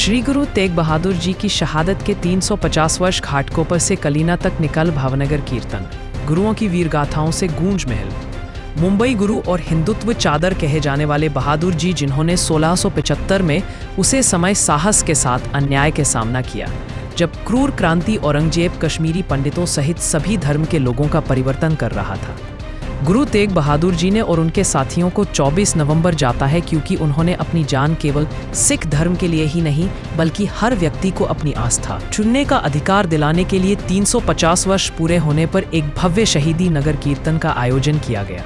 श्री गुरु तेग बहादुर जी की शहादत के 350 वर्ष घाटकोपर से कलीना तक निकल भावनगर कीर्तन। गुरुओं की वीर गाथाओं से गूंज महल। मुंबई गुरु और हिंदुत्व चादर कहे जाने वाले बहादुर जी, जिन्होंने 1675 में उसे समय साहस के साथ अन्याय के सामना किया, जब क्रूर क्रांति औरंगजेब कश्मीरी पंडितों सहित सभी धर्म के लोगों का परिवर्तन कर रहा था। गुरु तेग बहादुर जी ने और उनके साथियों को 24 नवंबर जाता है, क्योंकि उन्होंने अपनी जान केवल सिख धर्म के लिए ही नहीं, बल्कि हर व्यक्ति को अपनी आस्था चुनने का अधिकार दिलाने के लिए 350 वर्ष पूरे होने पर एक भव्य शहीदी नगर कीर्तन का आयोजन किया गया।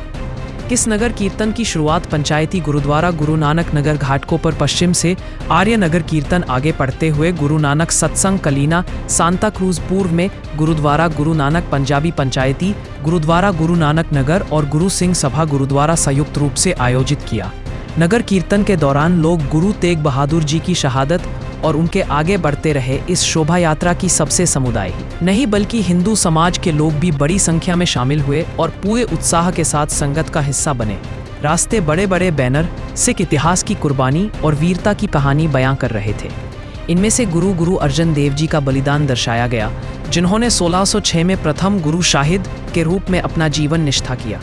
इस नगर कीर्तन की शुरुआत पंचायती गुरुद्वारा गुरु नानक नगर घाटकोपर पश्चिम से आर्य नगर कीर्तन आगे बढ़ते हुए गुरु नानक सत्संग कलीना सांता क्रूज पूर्व में गुरुद्वारा गुरु नानक पंजाबी पंचायती गुरुद्वारा गुरु नानक नगर और गुरु सिंह सभा गुरुद्वारा संयुक्त रूप से आयोजित किया। नगर कीर्तन के दौरान लोग गुरु तेग बहादुर जी की शहादत और उनके आगे बढ़ते रहे इस शोभा यात्रा की सबसे समुदाय ही नहीं, बल्कि हिंदू समाज के लोग भी बड़ी संख्या में शामिल हुए और पूरे उत्साह के साथ संगत का हिस्सा बने। रास्ते बड़े बड़े बैनर सिख इतिहास की कुर्बानी और वीरता की कहानी बयां कर रहे थे। इनमें से गुरु अर्जन देव जी का बलिदान दर्शाया गया, जिन्होंने 1606 में प्रथम गुरु शाहिद के रूप में अपना जीवन निष्ठा किया।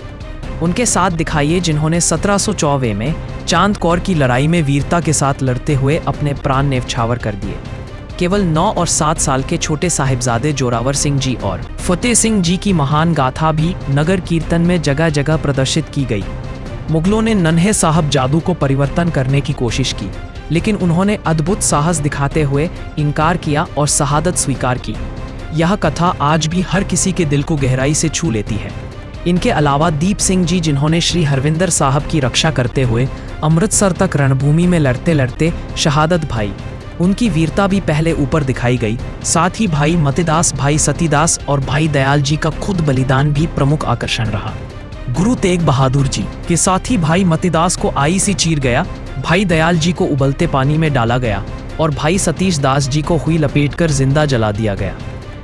उनके साथ दिखाइए जिन्होंने 1794 में चांद कौर की लड़ाई में वीरता के साथ लड़ते हुए अपने प्राण न्यौछावर कर दिए। केवल 9 और 7 साल के छोटे साहिबजादे जोरावर सिंह जी और फतेह सिंह जी की महान गाथा भी नगर कीर्तन में जगह जगह प्रदर्शित की गई। मुगलों ने नन्हे साहब जादू को परिवर्तन करने की कोशिश की, लेकिन उन्होंने अद्भुत साहस दिखाते हुए इनकार किया और शहादत स्वीकार की। यह कथा आज भी हर किसी के दिल को गहराई से छू लेती है। इनके अलावा दीप सिंह जी, जिन्होंने श्री हरविंदर साहब की रक्षा करते हुए अमृतसर तक रणभूमि में लड़ते लड़ते शहादत पाई, उनकी वीरता भी पहले ऊपर दिखाई गई। साथ ही भाई मतीदास, भाई सतीदास और भाई दयाल जी का खुद बलिदान भी प्रमुख आकर्षण रहा। गुरु तेग बहादुर जी के साथी भाई मतीदास को आई से चीर गया, भाई दयाल जी को उबलते पानी में डाला गया और भाई सतीश दास जी को हुई लपेटकर जिंदा जला दिया गया।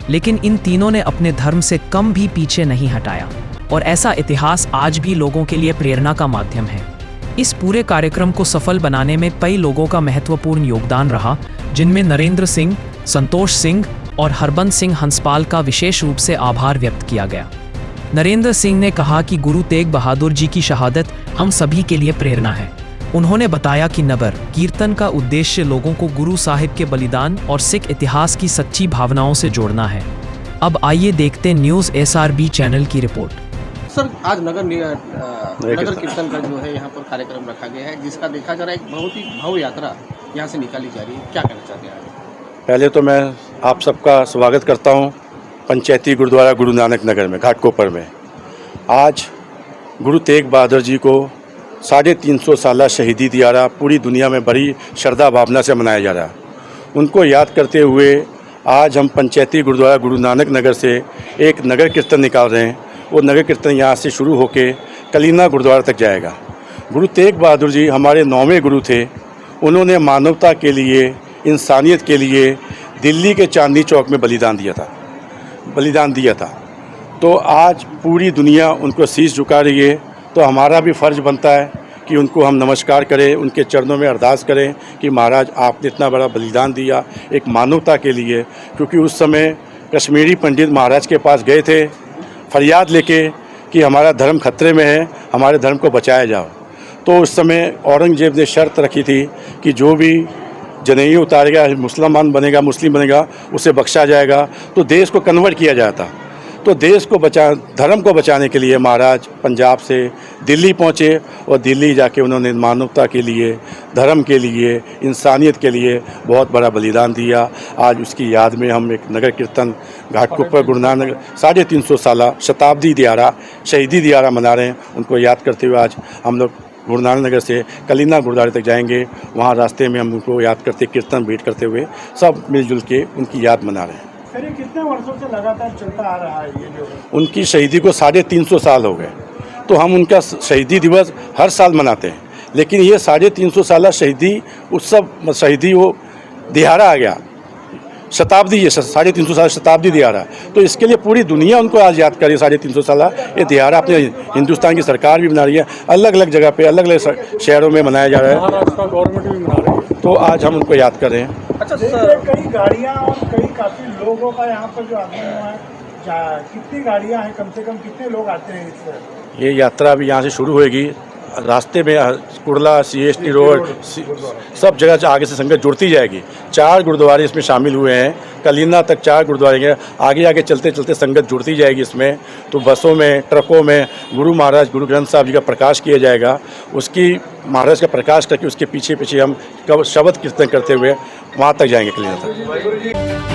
लेकिन इन तीनों ने अपने धर्म से कम भी पीछे नहीं हटाया, और ऐसा इतिहास आज भी लोगों के लिए प्रेरणा का माध्यम है। इस पूरे कार्यक्रम को सफल बनाने में कई लोगों का महत्वपूर्ण योगदान रहा, जिनमें नरेंद्र सिंह, संतोष सिंह और हरबंस सिंह हंसपाल का विशेष रूप से आभार व्यक्त किया गया। नरेंद्र सिंह ने कहा कि गुरु तेग बहादुर जी की शहादत हम सभी के लिए प्रेरणा है। उन्होंने बताया कि नगर कीर्तन का उद्देश्य लोगों को गुरु साहिब के बलिदान और सिख इतिहास की सच्ची भावनाओं से जोड़ना है। अब आइए देखते न्यूज़ SRB चैनल की रिपोर्ट। सर, आज नगर कीर्तन का जो है यहाँ पर कार्यक्रम रखा गया है, जिसका देखा जा रहा है एक बहुत ही भव्य यात्रा यहाँ से निकाली जा रही है। क्या कहना चाहते हैं? पहले तो मैं आप सबका स्वागत करता हूँ पंचायती गुरुद्वारा गुरु नानक नगर में घाटकोपर में। आज गुरु तेग बहादुर जी को 350 साला शहीदी दिहाड़ा पूरी दुनिया में बड़ी श्रद्धा भावना से मनाया जा रहा है। उनको याद करते हुए आज हम पंचायती गुरुद्वारा गुरु नानक नगर से एक नगर कीर्तन निकाल रहे हैं। वो नगर कीर्तन यहाँ से शुरू होकर कलीना गुरुद्वारा तक जाएगा। गुरु तेग बहादुर जी हमारे 9वें गुरु थे। उन्होंने मानवता के लिए, इंसानियत के लिए दिल्ली के चांदनी चौक में बलिदान दिया था। तो आज पूरी दुनिया उनको शीश झुका रही है, तो हमारा भी फ़र्ज़ बनता है कि उनको हम नमस्कार करें, उनके चरणों में अरदास करें कि महाराज आपने इतना बड़ा बलिदान दिया एक मानवता के लिए। क्योंकि उस समय कश्मीरी पंडित महाराज के पास गए थे फरियाद लेके कि हमारा धर्म खतरे में है, हमारे धर्म को बचाया जाओ। तो उस समय औरंगजेब ने शर्त रखी थी कि जो भी जनेऊ उतारेगा, मुसलमान बनेगा, मुस्लिम बनेगा, उसे बख्शा जाएगा। तो देश को कन्वर्ट किया जाता। तो देश को धर्म को बचाने के लिए महाराज पंजाब से दिल्ली पहुँचे और दिल्ली जाके उन्होंने मानवता के लिए, धर्म के लिए, इंसानियत के लिए बहुत बड़ा बलिदान दिया। आज उसकी याद में हम एक नगर कीर्तन घाटकोपर गुरु नानक 350 साला शताब्दी दिहाड़ा, शहीदी दिहाड़ा मना रहे हैं। उनको याद करते हुए आज हम लोग गुरु नानक नगर से कलीना गुरुद्वारे तक जाएंगे। वहाँ रास्ते में हम उनको याद करते, कीर्तन भेंट करते हुए सब मिलजुल के उनकी याद मना रहे हैं। सर, ये कितने वर्षों से लगातार चलता आ रहा है ये जो? उनकी शहीदी को 350 साल हो गए। तो हम उनका शहीदी दिवस हर साल मनाते हैं, लेकिन ये 350 साला शहीदी उत्सव, शहीदी वो दिहाड़ा आ गया, शताब्दी, ये 350 साल शताब्दी दिहाड़ा। तो इसके लिए पूरी दुनिया उनको आज याद कर रही है। 350 साला ये दिहाड़ा अपने हिंदुस्तान की सरकार भी मना रही है, अलग अलग जगह पे, अलग अलग शहरों में मनाया जा रहा है। महाराष्ट्र गवर्नमेंट भी मना रही है। तो आज हम उनको याद कर रहे हैं। अच्छा देखिए कई गाड़ियाँ और कई काफ़ी लोगों का यहाँ पर जो आगमन हुआ है, कितनी गाड़ियाँ हैं, कम से कम कितने लोग आते हैं इस ये यात्रा अभी यहाँ से शुरू होएगी। रास्ते में कुर्ला CST रोड सब जगह से आगे से संगत जुड़ती जाएगी। 4 गुरुद्वारे इसमें शामिल हुए हैं। कलीना तक 4 गुरुद्वारे हैं। आगे आगे चलते चलते संगत जुड़ती जाएगी इसमें। तो बसों में, ट्रकों में गुरु महाराज गुरु ग्रंथ साहब जी का प्रकाश किया जाएगा। उसकी महाराज का प्रकाश करके उसके पीछे पीछे हम शब्द कीर्तन करते हुए वहाँ तक जाएंगे कलीना तक।